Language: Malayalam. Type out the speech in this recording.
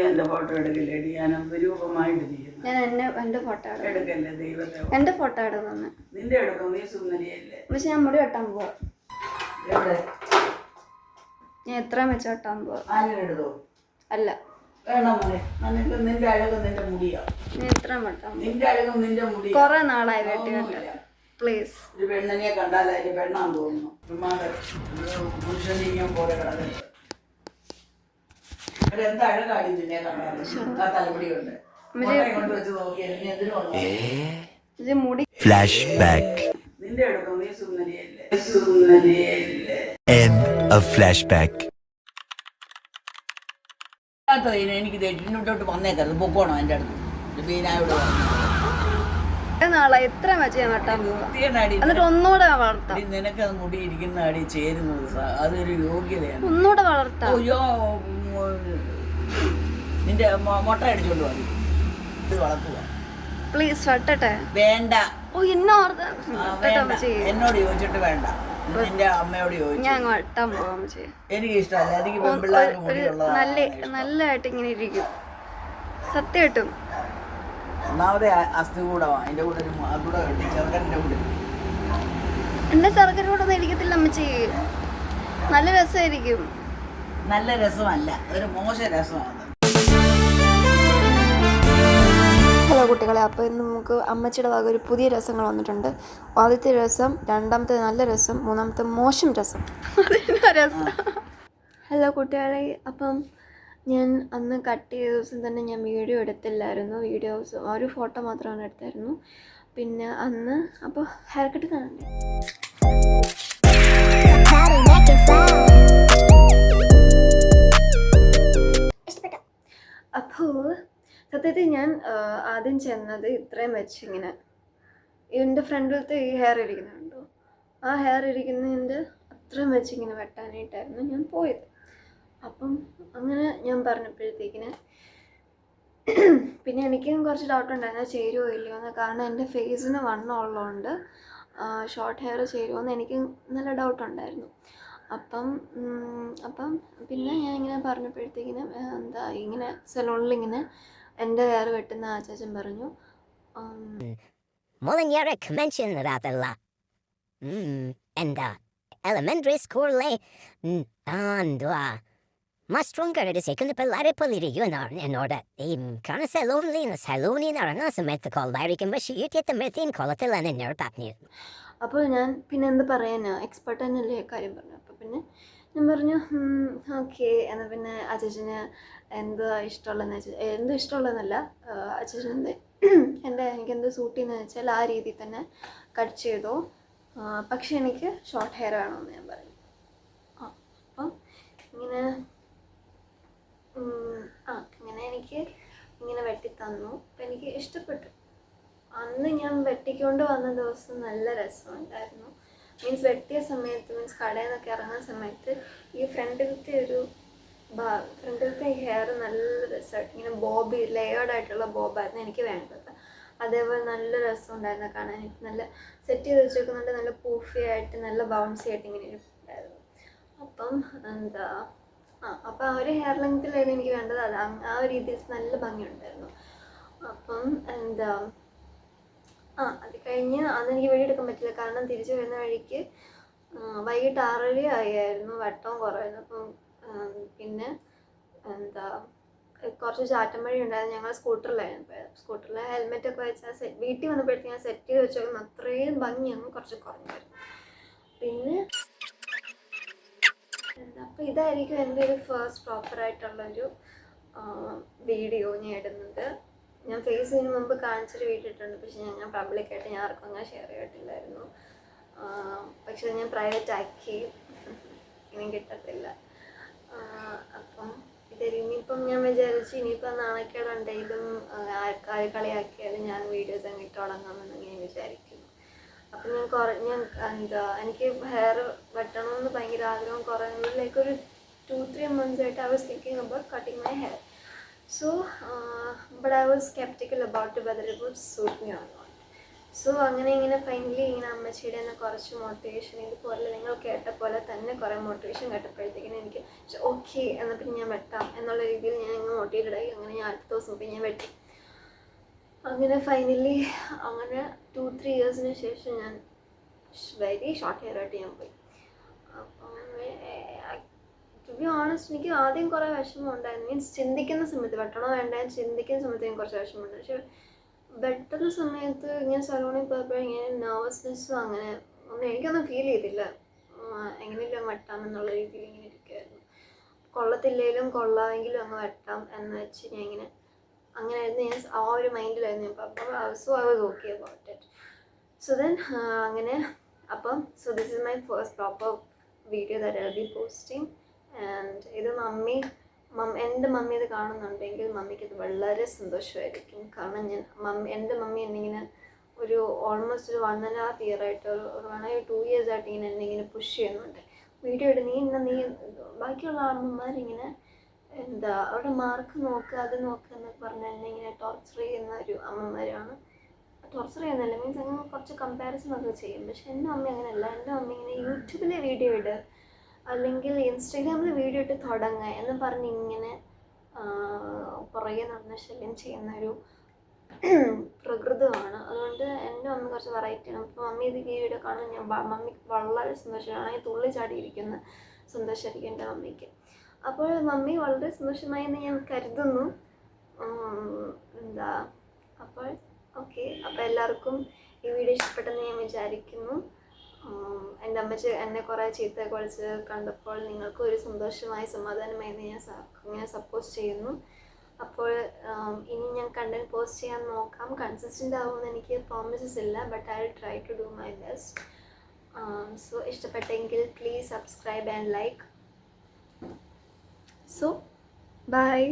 എന്റെ ഫോട്ടോ എടുക്കില്ലേടി, ഞാൻ വിരൂപമായിട്ടിരിക്കുന്നു. ഞാൻ എന്റെ ഫോട്ടോ എടുക്കല്ലേ ദൈവത്തെ. എന്റെ ഫോട്ടോ എടുക്കുന്നു. നിന്റെ എടുക്കും, നീ സുന്ദരിയല്ലേ. പക്ഷെ ഞാൻ മുടി വെട്ടാൻ പോവാ. എവിടെ? ഞാൻ എത്ര വെച്ച് വെട്ടാൻ പോവാ. ആരെടുത്തോ? അല്ല, വേണം മോനെ. നിനക്ക് നിന്റെ അഴകും നിന്റെ മുടിയാ. ഞാൻ എത്ര വെട്ടാൻ നിന്റെ അഴകും നിന്റെ മുടിയാ. കൊറേ നാളായി വെട്ടി വെട്ടാൻ. പ്ലീസ്. ഒരു പെണ്ണിനെ കണ്ടാൽ അതിന് പെണ്ണാന്ന് തോന്നുന്നു. പുരുഷലിംഗം പോലെ കിടക്കുന്നത്. എന്താ അഴകാടി നിന്നെ കണ്ടാലും. ആ തലമുടിയുണ്ട്. കൊണ്ട് വെച്ച് നോക്കി എന്തിനു മുടി. Flash back. നിന്റെ എടുക്കും, നീ സുന്ദരിയല്ലേ. സുന്ദരിയല്ലേ. End of flashback. എനിക്ക് തെറ്റിനോട്ട് വന്നേക്കരുത്. പൊക്കോണോ എൻ്റെ അടുത്ത്. ബീനായോട് നാളായി എത്ര വെച്ച് ഞാൻ വെട്ടാൻ പോവാ. എന്നിട്ട് ഒന്നുകൂടെ വളർത്താം. നിനക്കത് മുടി ഇരിക്കുന്ന അടി ചേരുന്നത് അതൊരു യോഗ്യതയാണ്. ഒന്നുകൂടെ വളർത്താം. അയ്യോ, നിന്റെ മുട്ട അടിച്ചോണ്ട് മതി. വളർത്തുക പ്ലീസ്. വെട്ടട്ടെ? വേണ്ട. ഓ, എന്നെ എന്നോട് ചോദിച്ചിട്ട് വേണ്ട. നിന്റെ അമ്മയോട് ചോദിച്ചു. ഞാൻ വെട്ടാൻ പോവാ. എനിക്ക് ഇഷ്ടമല്ല. എനിക്ക് പെൺപിള്ളേർക്ക് മുടിയുള്ളതാണ്. നല്ലതായിട്ട് ഇങ്ങനെ ഇരിക്കും. സത്യമായിട്ടും. ഒന്നാമതെ അസ്ഥി കൂടവാ. അതിന്റെ കൂടെ കൂടെ ചെറുക്കൻ്റെ കൂടെ. എന്റെ ചെറുക്കൻ്റെ കൂടെ ഒന്നും ഇരിക്കത്തില്ല അമ്മച്ചി. നല്ല രസമായിരിക്കും. നല്ല രസമല്ല, ഒരു മോശ രസമാണ്. ഹലോ കുട്ടികളെ, അപ്പോൾ ഇന്ന് നമുക്ക് അമ്മച്ചിയുടെ വക ഒരു പുതിയ രസങ്ങൾ വന്നിട്ടുണ്ട്. ആദ്യത്തെ രസം, രണ്ടാമത്തെ നല്ല രസം, മൂന്നാമത്തെ മോശം രസം. ഹലോ കുട്ടികളെ, അപ്പം ഞാൻ അന്ന് കട്ട് ചെയ്ത ദിവസം തന്നെ ഞാൻ വീഡിയോ എടുത്തില്ലായിരുന്നു. വീഡിയോസ് ഒരു ഫോട്ടോ മാത്രമാണ് എടുത്തായിരുന്നു. പിന്നെ അന്ന് അപ്പോൾ ഹെയർ കട്ട് കാണണ്ടേ. അപ്പോൾ സത്യത്തിൽ ഞാൻ ആദ്യം ചെന്നത് ഇത്രയും വെച്ച് ഇങ്ങനെ എൻ്റെ ഫ്രണ്ടിലത്തെ ഈ ഹെയർ ഇരിക്കുന്നുണ്ടോ, ആ ഹെയർ ഇരിക്കുന്നതിൻ്റെ അത്രയും വെച്ച് ഇങ്ങനെ വെട്ടാനായിട്ടായിരുന്നു ഞാൻ പോയത്. അപ്പം അങ്ങനെ ഞാൻ പറഞ്ഞപ്പോഴത്തേക്കിന് പിന്നെ എനിക്കും കുറച്ച് ഡൗട്ട് ഉണ്ടായിരുന്നു ചേരുമോ ഇല്ലയോ എന്ന്. കാരണം എൻ്റെ ഫേസിന് വണ്ണം ഉള്ളതുകൊണ്ട് ഷോർട്ട് ഹെയർ ചേരുമോ എന്ന് എനിക്ക് നല്ല ഡൗട്ടുണ്ടായിരുന്നു. അപ്പം പിന്നെ ഞാൻ ഇങ്ങനെ പറഞ്ഞപ്പോഴത്തേക്കിന് എന്താ ഇങ്ങനെ സലൂണിലിങ്ങനെ എൻ്റെ ഹെയർ വെട്ടുന്ന ആചാച്ചൻ പറഞ്ഞു, എന്താ elementary സ്കൂളിലെ മസ്ട്രോങ്കരടിച്ചേക്കുന്ന പിള്ളേരെ പോലിരിക്കും എന്നോട്. ഈ കാണുന്ന സലൂണിൽ നിന്ന് ഇറങ്ങുന്ന സമയത്ത് കൊള്ളായിരിക്കും. പക്ഷേ യൂട്ടെത്തുമ്പോഴത്തേക്കും കൊള്ളത്തില്ലെന്ന് എന്നോട് പറഞ്ഞു. അപ്പോൾ ഞാൻ പിന്നെ എന്ത് പറയാനാ, എക്സ്പെർട്ട് തന്നെയല്ലേ കാര്യം പറഞ്ഞു. അപ്പോൾ പിന്നെ ഞാൻ പറഞ്ഞു ഓക്കെ. എന്നാൽ പിന്നെ അച്ഛന് എന്താ ഇഷ്ടമുള്ളതെന്ന് വെച്ചാൽ, എന്തും ഇഷ്ടമുള്ളതെന്നല്ല, അച്ഛൻ എനിക്കെന്ത് സൂട്ട് ചെയ്യുന്നതെന്ന് വെച്ചാൽ ആ രീതിയിൽ തന്നെ കട്ട് ചെയ്തോ, പക്ഷെ എനിക്ക് ഷോർട്ട് ഹെയർ വേണമെന്ന് ഞാൻ പറഞ്ഞു. അപ്പം ഇങ്ങനെ എനിക്ക് ഇങ്ങനെ വെട്ടി തന്നു. അപ്പം എനിക്ക് ഇഷ്ടപ്പെട്ടു. അന്ന് ഞാൻ വെട്ടിക്കൊണ്ട് വന്ന ദിവസം നല്ല രസമുണ്ടായിരുന്നു. മീൻസ് വെട്ടിയ സമയത്ത്, മീൻസ് കടയിൽ നിന്നൊക്കെ ഇറങ്ങുന്ന സമയത്ത് ഈ ഫ്രണ്ടിലത്തെ ഹെയർ നല്ല രസമായിട്ട് ഇങ്ങനെ ബോബ് ലെയേർഡായിട്ടുള്ള ബോബായിരുന്നു എനിക്ക് വേണ്ടത്. അതേപോലെ നല്ല രസമുണ്ടായിരുന്നു കാണാൻ. എനിക്ക് നല്ല സെറ്റ് ചെയ്ത് വെച്ചേക്കുന്നുണ്ട്. നല്ല പൂഫി ആയിട്ട് നല്ല ബൗൺസി ആയിട്ട് ഇങ്ങനെ ഉണ്ടായിരുന്നു. അപ്പം എന്താ അപ്പം ആ ഒരു ഹെയർ ലെങ്ത്തിലായിരുന്നു എനിക്ക് വേണ്ടത്. അത് ആ ഒരു രീതിയിൽ നല്ല ഭംഗിയുണ്ടായിരുന്നു. അപ്പം എന്താ അത് കഴിഞ്ഞ് അതെനിക്ക് വീഡിയോ എടുക്കാൻ പറ്റില്ല. കാരണം തിരിച്ചു വരുന്ന വഴിക്ക് വൈകിട്ട് 6:30 ആയിരുന്നു. വെട്ടവും കുറവായിരുന്നു. അപ്പം പിന്നെ എന്താ കുറച്ച് ചാറ്റമഴ ഉണ്ടായിരുന്നു. ഞങ്ങൾ സ്കൂട്ടറിലായിരുന്നു പോയത്. സ്കൂട്ടറിൽ ഹെൽമെറ്റൊക്കെ വെച്ചാൽ വീട്ടിൽ വന്നപ്പോഴത്തേക്ക് ഞാൻ സെറ്റ് ചെയ്ത് വെച്ചോളും അത്രയും ഭംഗി അങ്ങ് കുറച്ച് കുറഞ്ഞായിരുന്നു. പിന്നെ അപ്പോൾ ഇതായിരിക്കും എൻ്റെ ഒരു ഫസ്റ്റ് പ്രോപ്പറായിട്ടുള്ളൊരു വീഡിയോ ഞാൻ ഇടുന്നത്. ഞാൻ ഫേസിന് മുമ്പ് കാണിച്ചൊരു വീഡിയോ ഇട്ടിട്ടുണ്ട്. പക്ഷെ ഞാൻ പബ്ലിക്കായിട്ട് ഞാൻ ആർക്കും അങ്ങനെ ഷെയർ ചെയ്തിട്ടില്ലായിരുന്നു. പക്ഷെ ഞാൻ പ്രൈവറ്റ് ആക്കി, ഇനി കിട്ടത്തില്ല. അപ്പം ഇനിയിപ്പം ഞാൻ വിചാരിച്ചു ഇനിയിപ്പം നാണക്കേടുണ്ടെങ്കിലും ആൾക്കാർ കളിയാക്കിയാലും ഞാൻ വീഡിയോസ് അങ്ങ് ഇട്ട് തുടങ്ങാമെന്ന് ഞാൻ വിചാരിക്കുന്നു. അപ്പം ഞാൻ എനിക്ക് ഹെയർ വെട്ടണമെന്ന് ഭയങ്കര ആഗ്രഹം കുറയുന്നത് ലൈക്ക് ഒരു 2-3 months ആയിട്ട് I was thinking about cutting my hair. So but I was skeptical about whether it would suit me or not. So അങ്ങനെ ഇങ്ങനെ ഫൈനലി ഇങ്ങനെ അമ്മച്ചിയുടെ തന്നെ കുറച്ച് മോട്ടിവേഷൻ, ഇതുപോലെ നിങ്ങൾ കേട്ട പോലെ തന്നെ കുറേ മോട്ടിവേഷൻ കേട്ടപ്പോഴത്തേക്കിനും എനിക്ക് ഓക്കെ എന്നാൽ പിന്നെ ഞാൻ വെട്ടാം എന്നുള്ള രീതിയിൽ ഞാൻ ഇങ്ങനെ മോട്ടിവേറ്റഡ് ആയി. അങ്ങനെ ഞാൻ അടുത്ത ദിവസം പോയി ഞാൻ വെട്ടി. അങ്ങനെ ഫൈനലി അങ്ങനെ 2-3 ഇയേഴ്സിന് ശേഷം ഞാൻ വെരി ഷോർട്ട് ഹെയർ ആയിട്ട് ഞാൻ പോയി. അപ്പം ടു ബി ഓണസ്റ്റ് എനിക്ക് ആദ്യം കുറേ വിഷമം ഉണ്ടായിരുന്നു. മീൻസ് ചിന്തിക്കുന്ന സമയത്ത് വെട്ടണോ വേണ്ട ചിന്തിക്കുന്ന സമയത്ത് ഞാൻ കുറച്ച് വിഷമമുണ്ട്. പക്ഷെ വെട്ടുന്ന സമയത്ത് ഇങ്ങനെ സലൂണിൽ പോയപ്പോൾ ഇങ്ങനെ നെർവസ്നെസ്സും അങ്ങനെ ഒന്നും എനിക്കൊന്നും ഫീൽ ചെയ്തില്ല. എങ്ങനെയെങ്കിലും വെട്ടാമെന്നുള്ള രീതിയിൽ ഇങ്ങനെ ഇരിക്കുമായിരുന്നു. കൊള്ളത്തില്ലെങ്കിലും കൊള്ളാമെങ്കിലും അങ്ങ് വെട്ടാം എന്ന് വെച്ച് ഞാൻ ഇങ്ങനെ അങ്ങനെയായിരുന്നു. ഞാൻ ആ ഒരു മൈൻഡിലായിരുന്നു ഞാൻ. അപ്പം so I was okay about it. So then അങ്ങനെ അപ്പം so this is my first proper video that I will be posting. And ഇത് എൻ്റെ മമ്മി ഇത് കാണുന്നുണ്ടെങ്കിൽ മമ്മിക്ക് ഇത് വളരെ സന്തോഷമായിരിക്കും. കാരണം എൻ്റെ മമ്മി എന്നിങ്ങനെ ഒരു ഓൾമോസ്റ്റ് ഒരു 1.5 year ആയിട്ട് ഒരു 2 years ആയിട്ട് ഇങ്ങനെ എന്നെ ഇങ്ങനെ പുഷ് ചെയ്യുന്നുണ്ട്. വീഡിയോ ഇട്ട് നീ ബാക്കിയുള്ള അമ്മമാരിങ്ങനെ എന്താ അവരുടെ മാർക്ക് നോക്കുക അത് നോക്കുക എന്നൊക്കെ പറഞ്ഞാൽ എന്നെ ഇങ്ങനെ ടോർച്ചർ ചെയ്യുന്ന ഒരു അമ്മമാരാണ്. ടോർച്ചർ ചെയ്യുന്നില്ല മീൻസ് അങ്ങനെ കുറച്ച് കമ്പാരിസൺ ഒക്കെ ചെയ്യും. പക്ഷെ എൻ്റെ അമ്മ അങ്ങനെയല്ല. എൻ്റെ അമ്മ ഇങ്ങനെ യൂട്യൂബിലെ വീഡിയോ ഇടുക അല്ലെങ്കിൽ ഇൻസ്റ്റഗ്രാമിൽ വീഡിയോ ഇട്ട് തുടങ്ങുക എന്ന് പറഞ്ഞ് ഇങ്ങനെ പുറകെ നടന്ന ശല്യം ചെയ്യുന്ന ഒരു പ്രകൃതമാണ്. അതുകൊണ്ട് എൻ്റെ മമ്മി കുറച്ച് വെറൈറ്റിയാണ്. അപ്പോൾ മമ്മി ഇത് ഈ വീഡിയോ കാണുമ്പോൾ മമ്മിക്ക് വളരെ സന്തോഷമാണ്. തുള്ളി ചാടിയിരിക്കുന്ന സന്തോഷമായിരിക്കും എൻ്റെ മമ്മിക്ക്. അപ്പോൾ മമ്മി വളരെ സന്തോഷമായി എന്ന് ഞാൻ കരുതുന്നു. അപ്പോൾ ഓക്കെ. അപ്പോൾ എല്ലാവർക്കും ഈ വീഡിയോ ഇഷ്ടപ്പെട്ടെന്ന് ഞാൻ വിചാരിക്കുന്നു. എൻ്റെ അമ്മച്ചി എന്നെ കുറേ ചീത്തയൊക്കെ വിളിച്ച് കണ്ടപ്പോൾ നിങ്ങൾക്ക് ഒരു സന്തോഷമായി സമാധാനമായി ഞാൻ ഇങ്ങനെ സപ്പോസ് ചെയ്യുന്നു. അപ്പോൾ ഇനി ഞാൻ കണ്ടന്റ് പോസ്റ്റ് ചെയ്യാൻ നോക്കാം. കൺസിസ്റ്റൻ്റ് ആവുമെന്ന് എനിക്ക് പ്രോമിസസ് ഇല്ല, but I will try to do my best. So ഇഷ്ടപ്പെട്ടെങ്കിൽ please subscribe and like. So by.